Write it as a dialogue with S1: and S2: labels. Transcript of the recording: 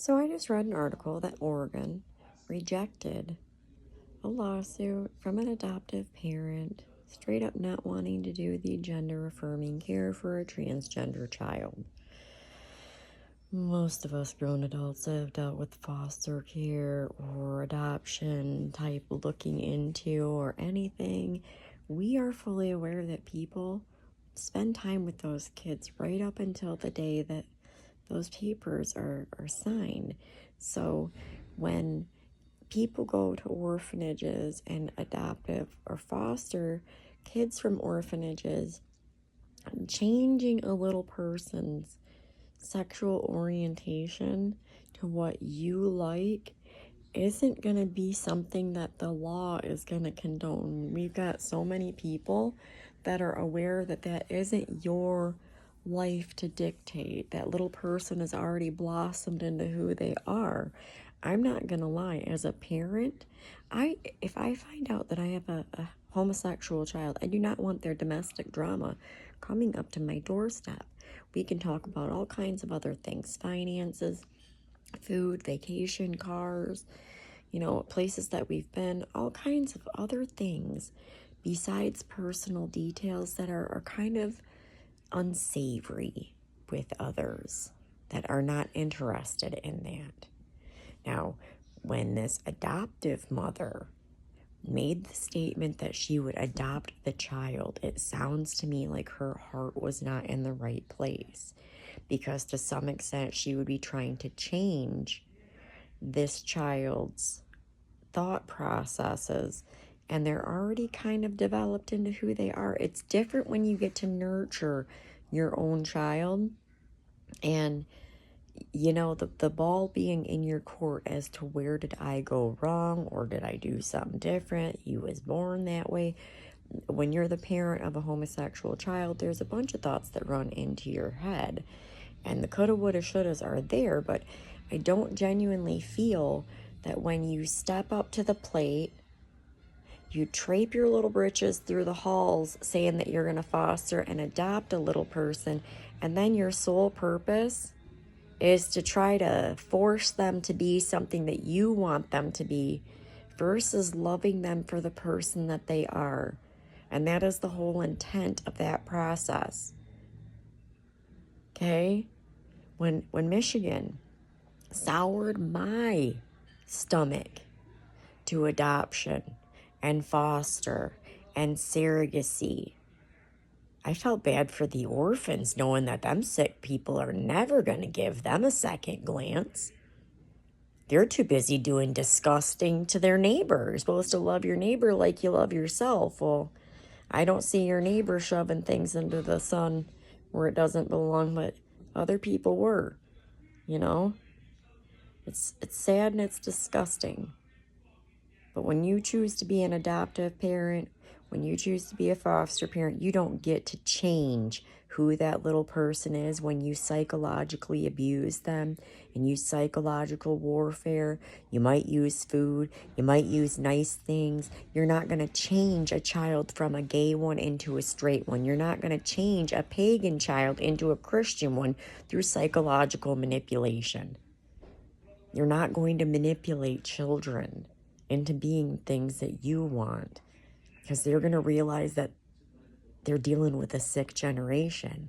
S1: So I just read an article that Oregon rejected a lawsuit from an adoptive parent, straight up not wanting to do the gender affirming care for a transgender child. Most of us grown adults have dealt with foster care or adoption type looking into or anything. We are fully aware that people spend time with those kids right up until the day that those papers are signed. So when people go to orphanages and adoptive or foster kids from orphanages, changing a little person's sexual orientation to what you like isn't going to be something that the law is going to condone. We've got so many people that are aware that that isn't your life to dictate. That little person has already blossomed into who they are. I'm not going to lie, as a parent, if I find out that I have a homosexual child, I do not want their domestic drama coming up to my doorstep. We can talk about all kinds of other things, finances, food, vacation, cars, places that we've been, all kinds of other things besides personal details that are kind of unsavory with others that are not interested in that. Now, when this adoptive mother made the statement that she would adopt the child, it sounds to me like her heart was not in the right place, because to some extent she would be trying to change this child's thought processes, and they're already kind of developed into who they are. It's different when you get to nurture your own child and the ball being in your court as to where did I go wrong, or did I do something different? You was born that way. When you're the parent of a homosexual child, there's a bunch of thoughts that run into your head, and the coulda, woulda, shouldas are there. But I don't genuinely feel that when you step up to the plate, you drape your little britches through the halls saying that you're going to foster and adopt a little person, and then your sole purpose is to try to force them to be something that you want them to be versus loving them for the person that they are. And that is the whole intent of that process. Okay? When Michigan soured my stomach to adoption and foster and surrogacy, I felt bad for the orphans, knowing that them sick people are never going to give them a second glance. They're too busy doing disgusting to their neighbor. You're supposed to love your neighbor like you love yourself. Well, I don't see your neighbor shoving things into the sun where it doesn't belong, but other people were, you know? It's sad and it's disgusting. But when you choose to be an adoptive parent, when you choose to be a foster parent, you don't get to change who that little person is when you psychologically abuse them and use psychological warfare. You might use food. You might use nice things. You're not going to change a child from a gay one into a straight one. You're not going to change a pagan child into a Christian one through psychological manipulation. You're not going to manipulate children into being things that you want, because they're going to realize that they're dealing with a sick generation.